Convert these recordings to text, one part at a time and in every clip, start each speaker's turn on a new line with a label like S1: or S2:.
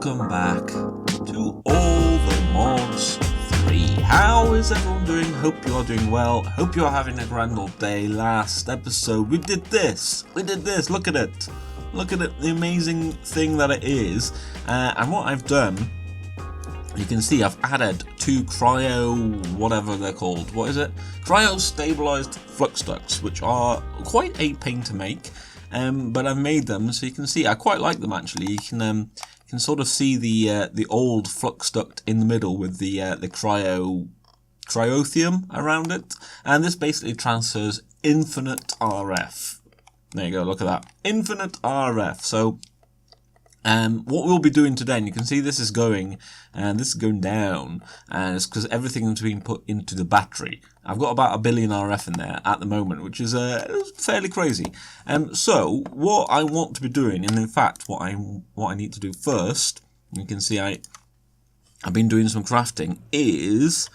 S1: welcome back to All the Mods 3. How is everyone doing? Hope you are doing well. Hope you are having a grand old day. Last episode we did this. Look at it. Look at it, the amazing thing that it is. And what I've done, you can see I've added 2 cryo, whatever they're called. What is it? Cryo stabilized flux ducts, which are quite a pain to make. But I've made them, so you can see I quite like them actually. You can sort of see the old flux duct in the middle with the cryothium around it, and this basically transfers infinite RF. There you go, look at that, infinite RF. So what we'll be doing today, and you can see this is going down, and it's because everything is being put into the battery. I've got about 1 billion RF in there at the moment, which is fairly crazy. So what I want to be doing, and in fact what I need to do first, you can see I've been doing some crafting, is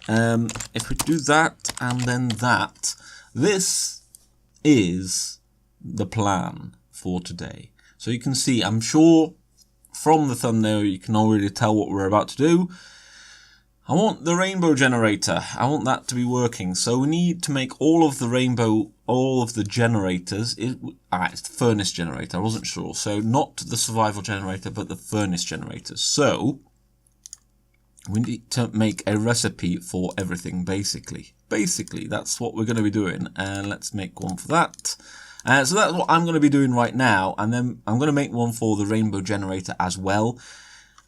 S1: if we do that and then that, this is the plan for today. So you can see, I'm sure from the thumbnail you can already tell what we're about to do. I want the rainbow generator. I want that to be working. So we need to make all of the generators. It's the furnace generator. I wasn't sure. So not the survival generator, but the furnace generator. So we need to make a recipe for everything, basically. Basically, that's what we're going to be doing. And let's make one for that. So that's what I'm going to be doing right now, and then I'm going to make one for the rainbow generator as well.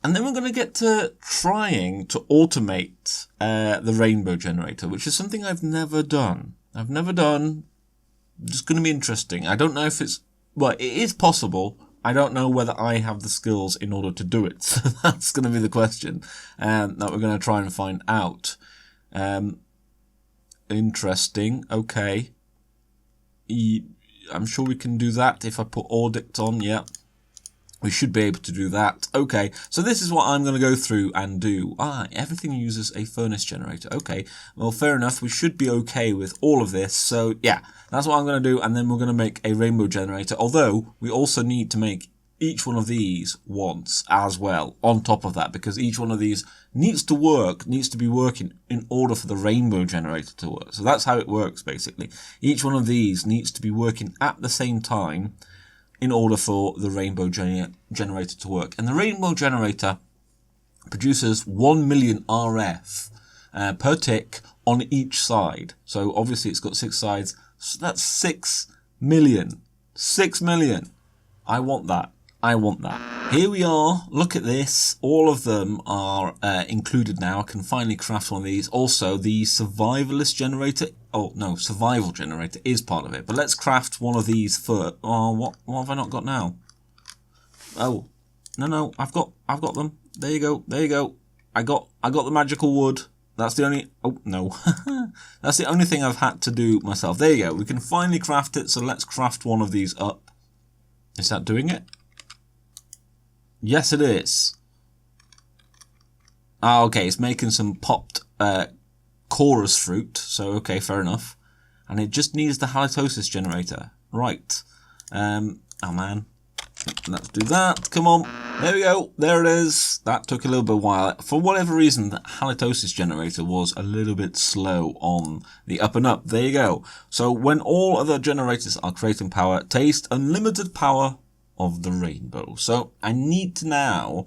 S1: And then we're going to get to trying to automate the rainbow generator, which is something I've never done. It's going to be interesting. I don't know if well, it is possible. I don't know whether I have the skills in order to do it. So that's going to be the question that we're going to try and find out. Interesting. Okay. I'm sure we can do that if I put Audict on, yeah. We should be able to do that. Okay, so this is what I'm going to go through and do. Everything uses a furnace generator. Okay, well, fair enough. We should be okay with all of this. So, yeah, that's what I'm going to do. And then we're going to make a rainbow generator. Although, we also need to make each one of these once as well on top of that, because each one of these needs to be working in order for the rainbow generator to work. So that's how it works, basically. Each one of these needs to be working at the same time in order for the rainbow generator to work. And the rainbow generator produces 1 million RF per tick on each side. So obviously it's got 6 sides. So that's 6 million. 6 million. I want that. Here we are. Look at this. All of them are included now. I can finally craft one of these. Also, the Survivalist Generator. Oh, no, Survival Generator is part of it. But let's craft one of these first. Oh, what have I not got now? Oh, no, I've got them. There you go. I got the magical wood. That's the only... Oh, no. That's the only thing I've had to do myself. There you go. We can finally craft it. So let's craft one of these up. Is that doing it? Yes, it is. Okay, it's making some popped chorus fruit. So, okay, fair enough. And it just needs the halitosis generator. Right. Oh, man. Let's do that. Come on. There we go. There it is. That took a little bit of a while. For whatever reason, the halitosis generator was a little bit slow on the up and up. There you go. So, when all other generators are creating power, taste unlimited power of the rainbow. So I need to now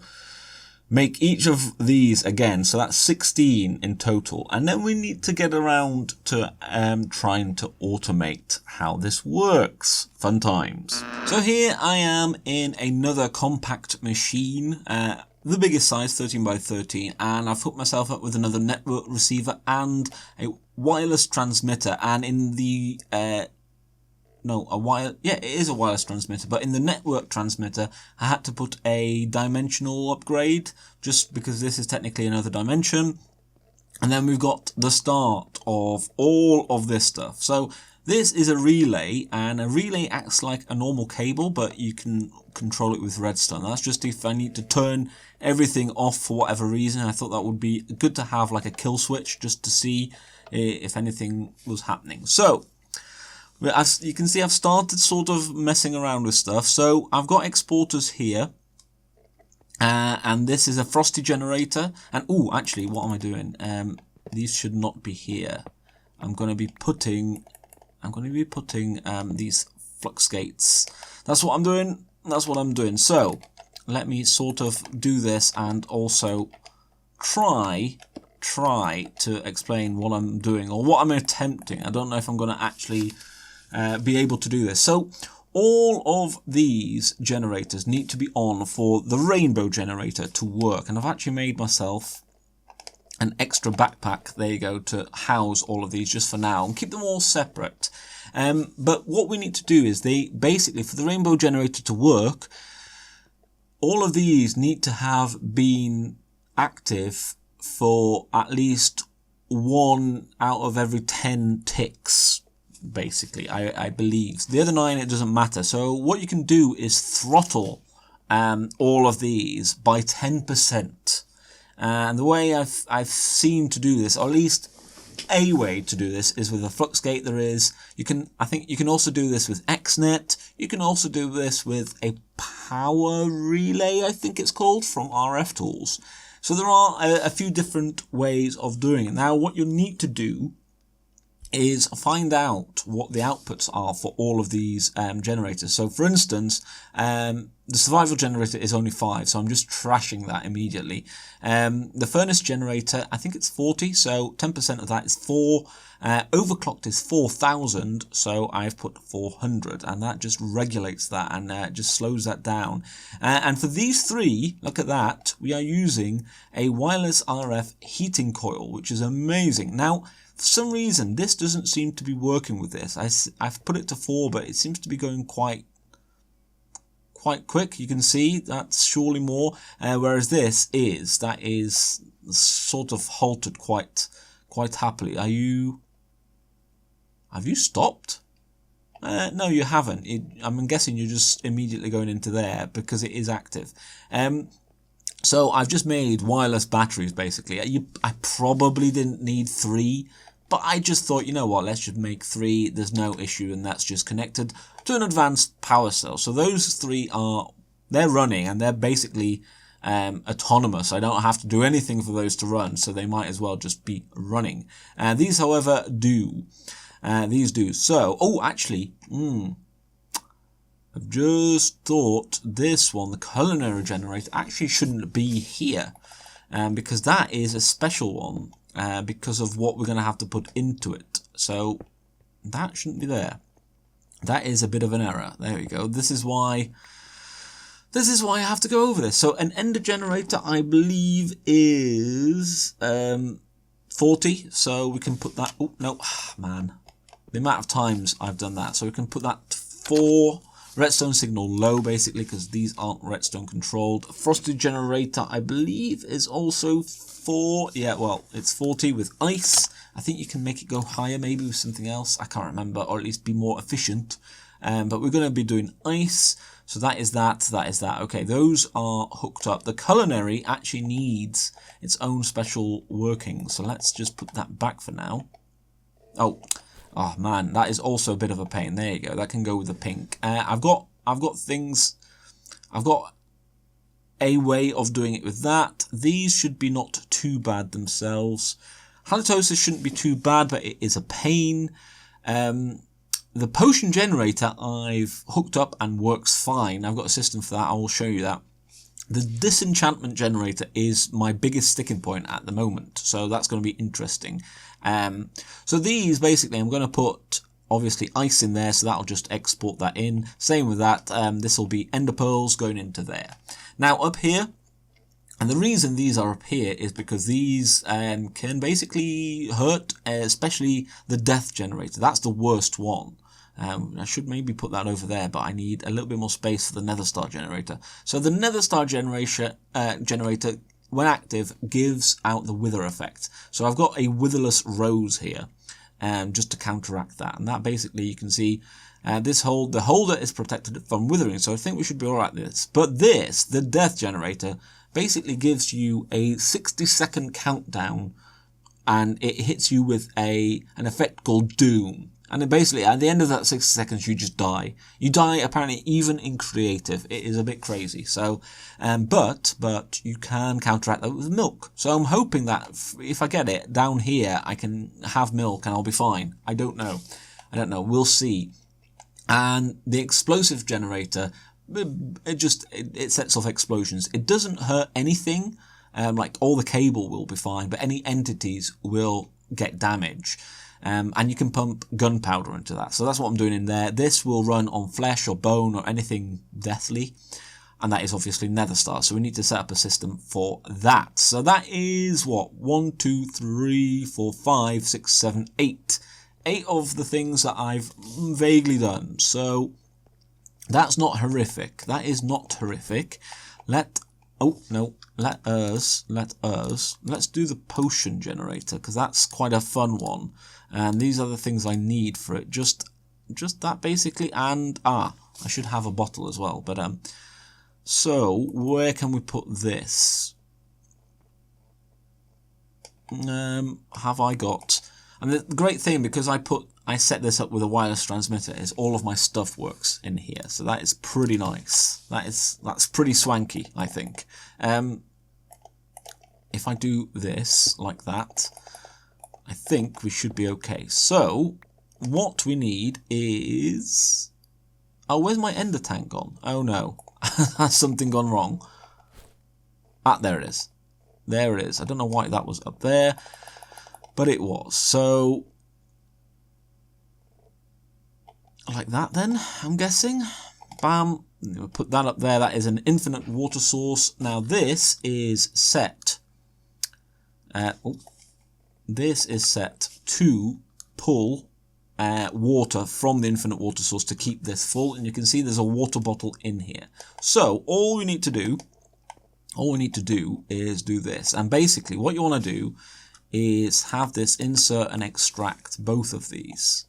S1: make each of these again. So that's 16 in total. And then we need to get around to trying to automate how this works. Fun times. So here I am in another compact machine. The biggest size, 13 by 13. And I've hooked myself up with another network receiver and a wireless transmitter. And in the... it is a wireless transmitter, but in the network transmitter, I had to put a dimensional upgrade, just because this is technically another dimension. And then we've got the start of all of this stuff. So this is a relay, and a relay acts like a normal cable, but you can control it with redstone. That's just if I need to turn everything off for whatever reason. I thought that would be good to have like a kill switch, just to see if anything was happening. So As you can see, I've started sort of messing around with stuff. So I've got exporters here. And this is a frosty generator. And oh, actually, what am I doing? These should not be here. I'm going to be putting these flux gates. That's what I'm doing. That's what I'm doing. So let me sort of do this and also try to explain what I'm doing or what I'm attempting. I don't know if I'm going to actually be able to do this. So all of these generators need to be on for the rainbow generator to work. And I've actually made myself an extra backpack, there you go, to house all of these just for now and keep them all separate. But what we need to do is they basically, for the rainbow generator to work, all of these need to have been active for at least 1 out of every 10 ticks, basically, I believe. The other 9, it doesn't matter. So what you can do is throttle all of these by 10%. And the way I've seen to do this, or at least a way to do this, is with a flux gate. I think you can also do this with XNet. You can also do this with a power relay, I think it's called, from RF Tools. So there are a few different ways of doing it. Now, what you'll need to do is find out what the outputs are for all of these generators. So, for instance, the survival generator is only 5, so I'm just trashing that immediately. The furnace generator, I think it's 40, so 10% of that is 4. Overclocked is 4,000, so I've put 400, and that just regulates that and just slows that down. And for these 3, look at that, we are using a wireless RF heating coil, which is amazing. Now, for some reason, this doesn't seem to be working with this. I've put it to 4, but it seems to be going quite quick. You can see that's surely more, whereas that is sort of halted quite happily. Have you stopped? No, you haven't. I'm guessing you're just immediately going into there because it is active. So I've just made wireless batteries, basically. I probably didn't need 3, but I just thought, you know what, let's just make 3. There's no issue, and that's just connected to an advanced power cell. So those 3 they're running, and they're basically autonomous. I don't have to do anything for those to run, so they might as well just be running. These, however, do. These do. So, oh, actually, I've just thought this one, the culinary generator, actually shouldn't be here, because that is a special one, because of what we're going to have to put into it. So that shouldn't be there. That is a bit of an error. There we go. This is why I have to go over this. So an ender generator, I believe, is 40. So we can put that. Oh no, man, the amount of times I've done that. So we can put that to 4. Redstone signal low, basically, because these aren't redstone controlled. Frosted generator, I believe, is also 4. Yeah, well, it's 40 with ice. I think you can make it go higher, maybe with something else. I can't remember, or at least be more efficient. But we're going to be doing ice. So that is that. That is that. Okay, those are hooked up. The culinary actually needs its own special working. So let's just put that back for now. Oh man, that is also a bit of a pain. There you go. That can go with the pink. I've got a way of doing it with that. These should be not too bad themselves. Halitosis shouldn't be too bad, but it is a pain. The potion generator I've hooked up and works fine. I've got a system for that. I will show you that. The disenchantment generator is my biggest sticking point at the moment, so that's going to be interesting. So these, basically, I'm going to put, obviously, ice in there, so that'll just export that in. Same with that, this will be ender pearls going into there. Now, up here, and the reason these are up here is because these can basically hurt, especially the death generator. That's the worst one. I should maybe put that over there, but I need a little bit more space for the Nether Star generator. So the Nether Star generator, when active, gives out the wither effect. So I've got a witherless rose here, just to counteract that. And that basically, you can see, the holder is protected from withering, so I think we should be alright with this. But this, the death generator, basically gives you a 60-second countdown, and it hits you with an effect called Doom. And then basically, at the end of that 60 seconds, you just die. You die, apparently, even in creative. It is a bit crazy. So, but you can counteract that with milk. So I'm hoping that if I get it down here, I can have milk and I'll be fine. I don't know. We'll see. And the explosive generator, it sets off explosions. It doesn't hurt anything. Like all the cable will be fine, but any entities will get damage. And you can pump gunpowder into that. So that's what I'm doing in there. This will run on flesh or bone or anything deathly. And that is obviously Nether Star. So we need to set up a system for that. So that is what? 1, 2, 3, 4, 5, 6, 7, 8. 8 of the things that I've vaguely done. So that's not horrific. That is not horrific. Let's do the potion generator, because that's quite a fun one. And these are the things I need for it. Just that basically. And I should have a bottle as well. But so where can we put this? Have I got? And the great thing, because I set this up with a wireless transmitter, is all of my stuff works in here. So that is pretty nice. That's pretty swanky, I think. If I do this like that, I think we should be okay. So what we need is... Oh, where's my ender tank gone? Oh no, has something gone wrong? There it is. There it is. I don't know why that was up there, but it was. So like that then, I'm guessing. Bam. We'll put that up there. That is an infinite water source. Now this is set. This is set to pull water from the infinite water source to keep this full. And you can see there's a water bottle in here. So all we need to do is do this. And basically what you want to do is have this insert and extract both of these.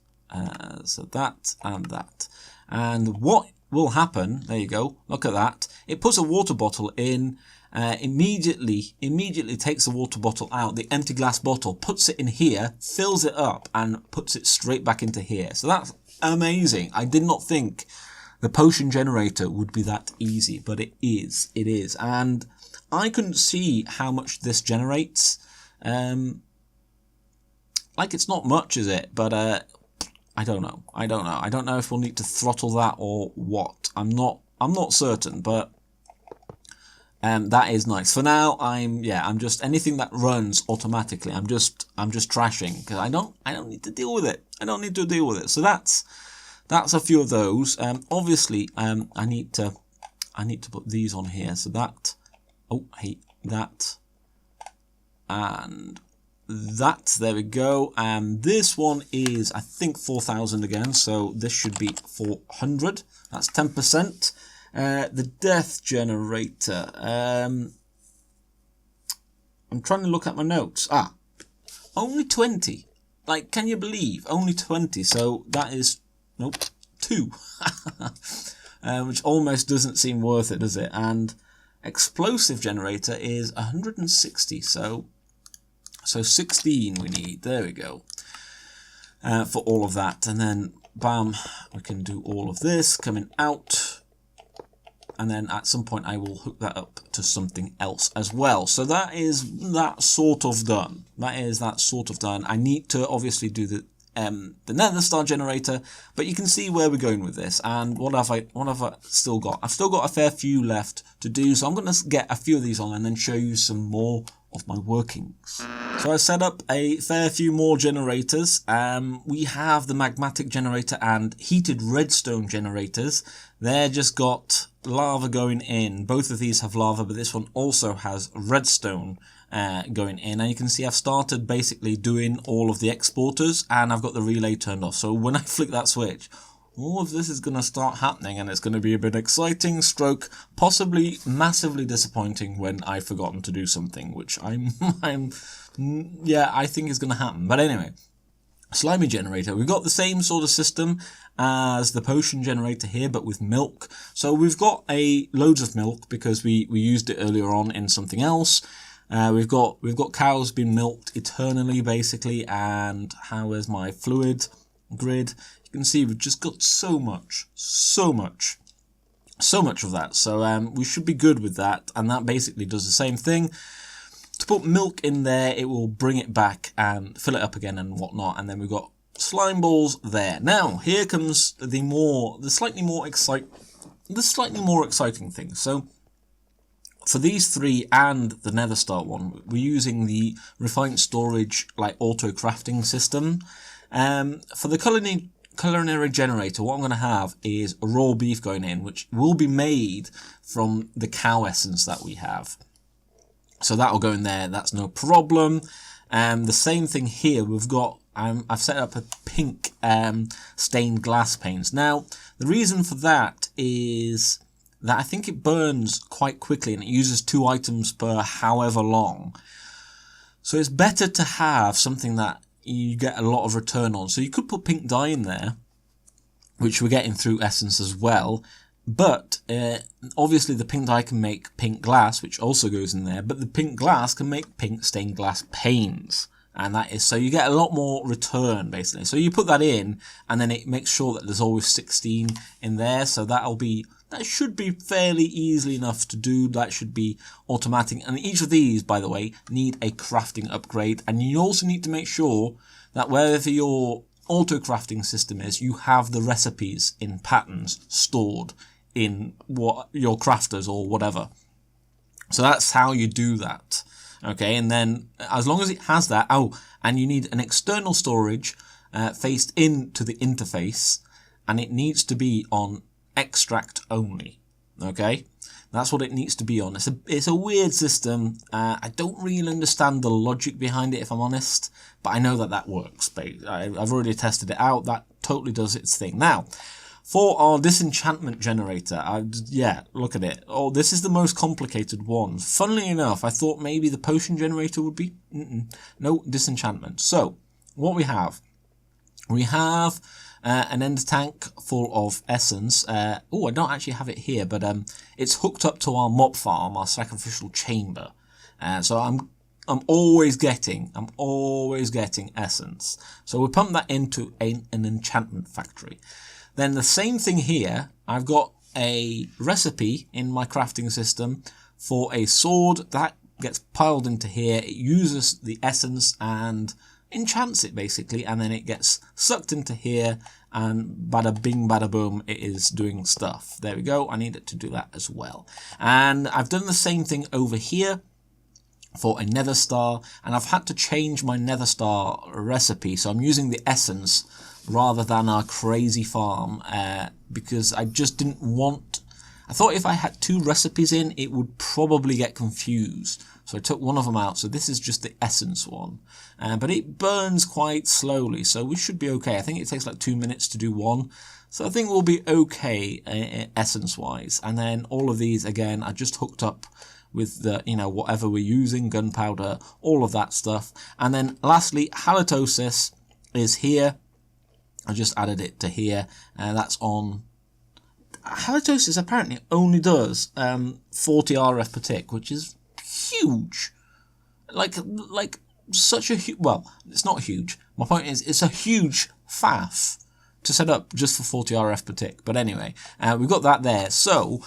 S1: So that and that. And what will happen, there you go, look at that. It puts a water bottle in, immediately takes the water bottle out, the empty glass bottle, puts it in here, fills it up and puts it straight back into here. So that's amazing. I did not think the potion generator would be that easy, but it is. And I couldn't see how much this generates. Like it's not much, is it? But I don't know. I don't know if we'll need to throttle that or what. I'm not certain, but that is nice. For now, I'm just anything that runs automatically. I'm just trashing because I don't need to deal with it. So that's a few of those. Obviously, I need to put these on here. So that, that, and that, there we go. And this one is, I think, 4,000 again, so this should be 400. That's 10%. The death generator. I'm trying to look at my notes. Only 20. Like, can you believe? Only 20. So that is, nope, 2. Which almost doesn't seem worth it, does it? And explosive generator is 160. So 16 we need. There we go. For all of that. And then, bam, we can do all of this coming out. And then at some point I will hook that up to something else as well. So that is that sort of done. I need to obviously do the Nether Star generator, but you can see where we're going with this. And what have I still got? I've still got a fair few left to do, so I'm going to get a few of these on and then show you some more of my workings. So I set up a fair few more generators. We have the magmatic generator and heated redstone generators. They're just got lava going in. Both of these have lava, but this one also has redstone going in. And you can see I've started basically doing all of the exporters and I've got the relay turned off. So when I flick that switch, all of this is going to start happening and it's going to be a bit exciting, stroke, possibly massively disappointing when I've forgotten to do something, which I think is going to happen. But anyway, Slimy Generator. We've got the same sort of system as the potion generator here, but with milk. So we've got loads of milk because we used it earlier on in something else. We've got cows being milked eternally, basically. And how is my fluid? grid. You can see we've just got so much of that. So we should be good with that. And that basically does the same thing. To put milk in there, it will bring it back and fill it up again and whatnot. And then we've got slime balls there. Now, here comes the slightly more exciting thing. So for these three and the Nether Star one, we're using the refined storage like auto crafting system. For the culinary generator, what I'm going to have is a raw beef going in, which will be made from the cow essence that we have. So that'll go in there. That's no problem. The same thing here. We've got. I've set up a pink stained glass panes. Now, the reason for that is that I think it burns quite quickly and it uses 2 items per however long. So it's better to have something that you get a lot of return on. So you could put pink dye in there, which we're getting through essence as well. But obviously the pink dye can make pink glass, which also goes in there. But the pink glass can make pink stained glass panes. And that is, so you get a lot more return, basically. So you put that in, and then it makes sure that there's always 16 in there. So that should be fairly easily enough to do. That should be automatic. And each of these, by the way, need a crafting upgrade. And you also need to make sure that wherever your auto crafting system is, you have the recipes in patterns stored in what your crafters or whatever. So that's how you do that. Okay, and then as long as it has that, and you need an external storage faced into the interface, and it needs to be on extract only. Okay, that's what it needs to be on. It's a weird system. I don't really understand the logic behind it, if I'm honest, but I know that works. I've already tested it out. That totally does its thing. Now, for our disenchantment generator, look at it. Oh, this is the most complicated one. Funnily enough, I thought maybe the potion generator would be. No, disenchantment. So, what we have an end tank full of essence. I don't actually have it here, but it's hooked up to our mob farm, our sacrificial chamber. So I'm always getting essence. So we pump that into an enchantment factory. Then the same thing here, I've got a recipe in my crafting system for a sword that gets piled into here. It uses the essence and enchants it basically, and then it gets sucked into here, and bada bing bada boom, it is doing stuff. There we go. I need it to do that as well. And I've done the same thing over here for a Nether Star, and I've had to change my Nether Star recipe, so I'm using the essence rather than our crazy farm, because I just didn't want. I thought if I had 2 recipes in, it would probably get confused. So I took one of them out. So this is just the essence one. But it burns quite slowly, so we should be okay. I think it takes like 2 minutes to do one. So I think we'll be okay essence-wise. And then all of these, again, are just hooked up with the, whatever we're using, gunpowder, all of that stuff. And then lastly, halitosis is here. I just added it to here. That's on. Halitosis apparently only does 40 RF per tick, which is huge. Like such a huge. Well, it's not huge. My point is, it's a huge faff to set up just for 40 RF per tick. But anyway, we've got that there. So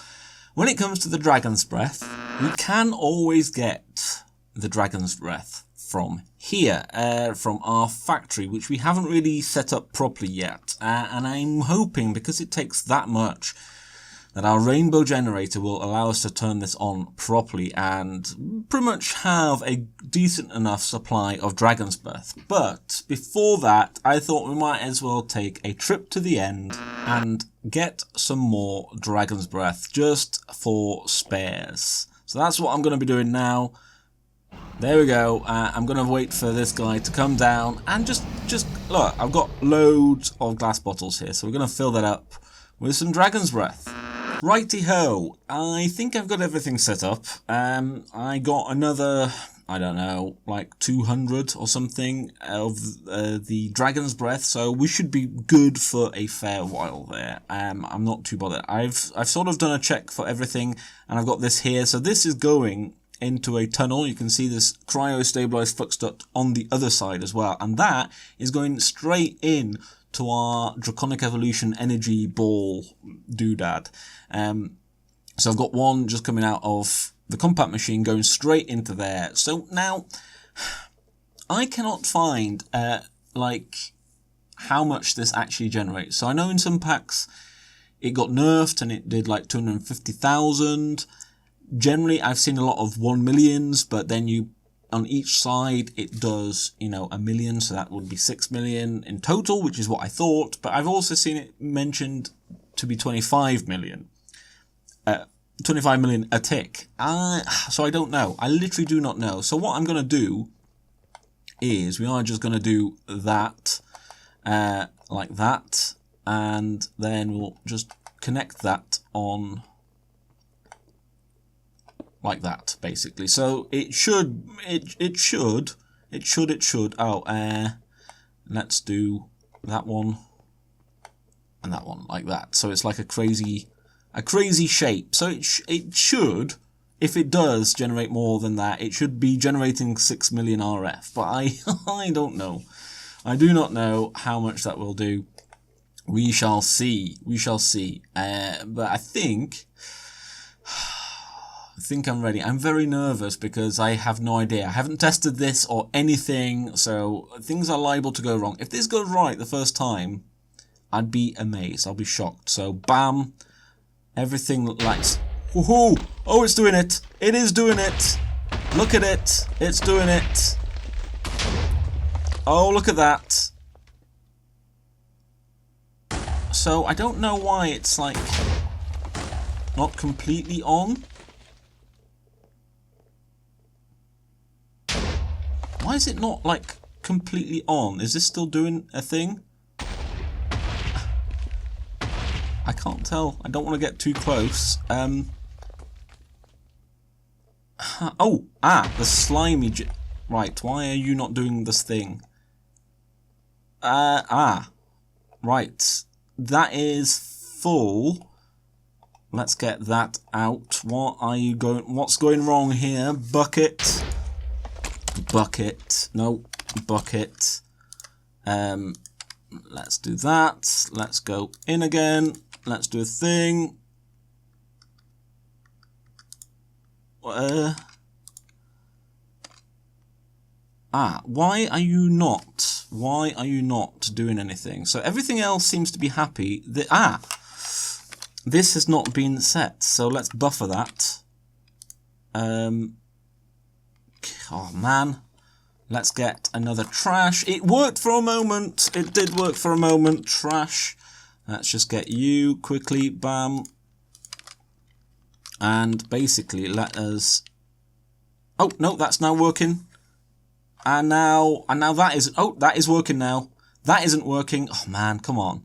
S1: when it comes to the Dragon's Breath, we can always get the Dragon's Breath from here, from our factory, which we haven't really set up properly yet. And I'm hoping, because it takes that much, that our rainbow generator will allow us to turn this on properly and pretty much have a decent enough supply of Dragon's Breath. But before that, I thought we might as well take a trip to the end and get some more Dragon's Breath just for spares. So that's what I'm going to be doing now. There we go. I'm going to wait for this guy to come down and just look, I've got loads of glass bottles here, so we're going to fill that up with some Dragon's Breath. Righty-ho, I think I've got everything set up. I got another, I don't know, like 200 or something of the Dragon's Breath, so we should be good for a fair while there. I'm not too bothered. I've sort of done a check for everything, and I've got this here. So this is going into a tunnel. You can see this cryo-stabilized flux duct on the other side as well, and that is going straight in to our Draconic Evolution energy ball doodad. So I've got one just coming out of the compact machine going straight into there. So now I cannot find like how much this actually generates. So I know in some packs it got nerfed and it did like 250,000. Generally I've seen a lot of 1 millions, but then you on each side it does, you know, 1 million, so that would be 6 million in total, which is what I thought. But I've also seen it mentioned to be 25 million. 25 million a tick. So I don't know. I literally do not know. So what I'm going to do is we are just going to do that like that, and then we'll just connect that on like that, basically. So it should, oh, let's do that one and that one like that. So it's like a crazy shape. So it should, if it does generate more than that, it should be generating 6 million RF. But I don't know. I do not know how much that will do. We shall see. We shall see. But I think I'm ready. I'm very nervous because I have no idea. I haven't tested this or anything, so things are liable to go wrong. If this goes right the first time, I'd be amazed. I'll be shocked. So, bam. Everything lights. Woohoo! Oh, it's doing it. It is doing it. Look at it. It's doing it. Oh, look at that. So, I don't know why it's like not completely on. Why is it not like completely on? Is this still doing a thing? I can't tell. I don't want to get too close. The slimy... Right, why are you not doing this thing? Right. That is full. Let's get that out. What's going wrong here? Bucket. Bucket. No. Bucket. Let's do that. Let's go in again. Let's do a thing. Why are you not? Why are you not doing anything? So everything else seems to be happy. This has not been set. So let's buffer that. Oh man. Let's get another trash. It worked for a moment. It did work for a moment. Trash. Let's just get you quickly. Bam. And basically let us... Oh, no, that's now working. And now that is... Oh, that is working now. That isn't working. Oh, man, come on.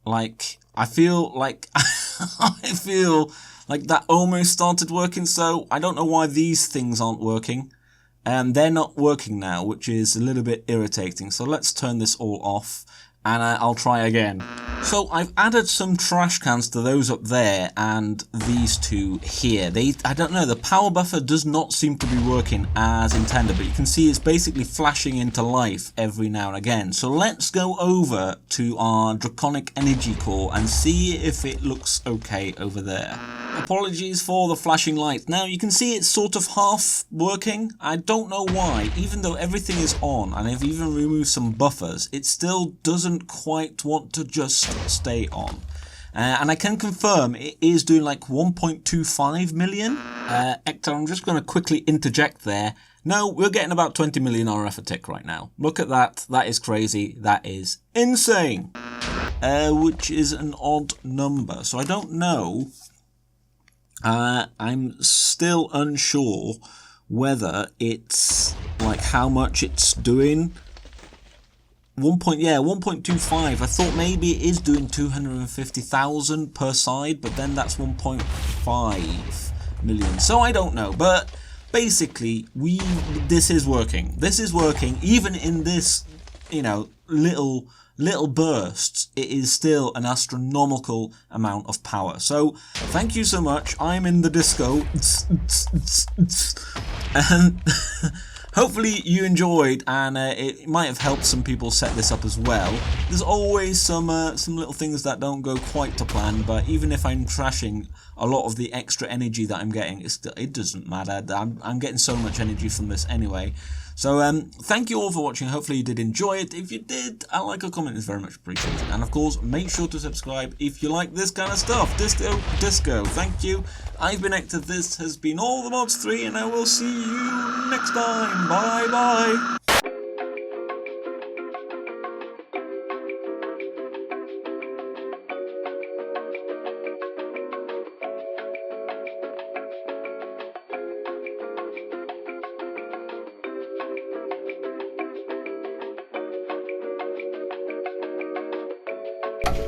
S1: Like, I feel like... I feel like that almost started working, so I don't know why these things aren't working. They're not working now, which is a little bit irritating. So let's turn this all off, and I'll try again. So I've added some trash cans to those up there and these two here. I don't know, the power buffer does not seem to be working as intended, but you can see it's basically flashing into life every now and again. So let's go over to our Draconic Energy Core and see if it looks okay over there. Apologies for the flashing light. Now you can see it's sort of half working. I don't know why. Even though everything is on and I've even removed some buffers, it still doesn't quite want to just stay on. And I can confirm it is doing like 1.25 million. Hector, I'm just going to quickly interject there. No, we're getting about 20 million RF a tick right now. Look at that. That is crazy. That is insane. Which is an odd number. So I don't know. I'm still unsure whether it's like how much it's doing. 1.25. I thought maybe it is doing 250,000 per side, but then that's 1.5 million. So I don't know, but basically this is working. This is working even in this, you know, little bursts. It is still an astronomical amount of power. So thank you so much. I'm in the disco. And hopefully you enjoyed, and it might have helped some people set this up as well. There's always some little things that don't go quite to plan, but even if I'm trashing a lot of the extra energy that I'm getting, it doesn't matter. I'm getting so much energy from this anyway. So thank you all for watching. Hopefully you did enjoy it. If you did, a like or comment is very much appreciated. And of course, make sure to subscribe if you like this kind of stuff. Disco. Thank you. I've been Hector. This has been All the Mods 3, and I will see you next time. Bye bye.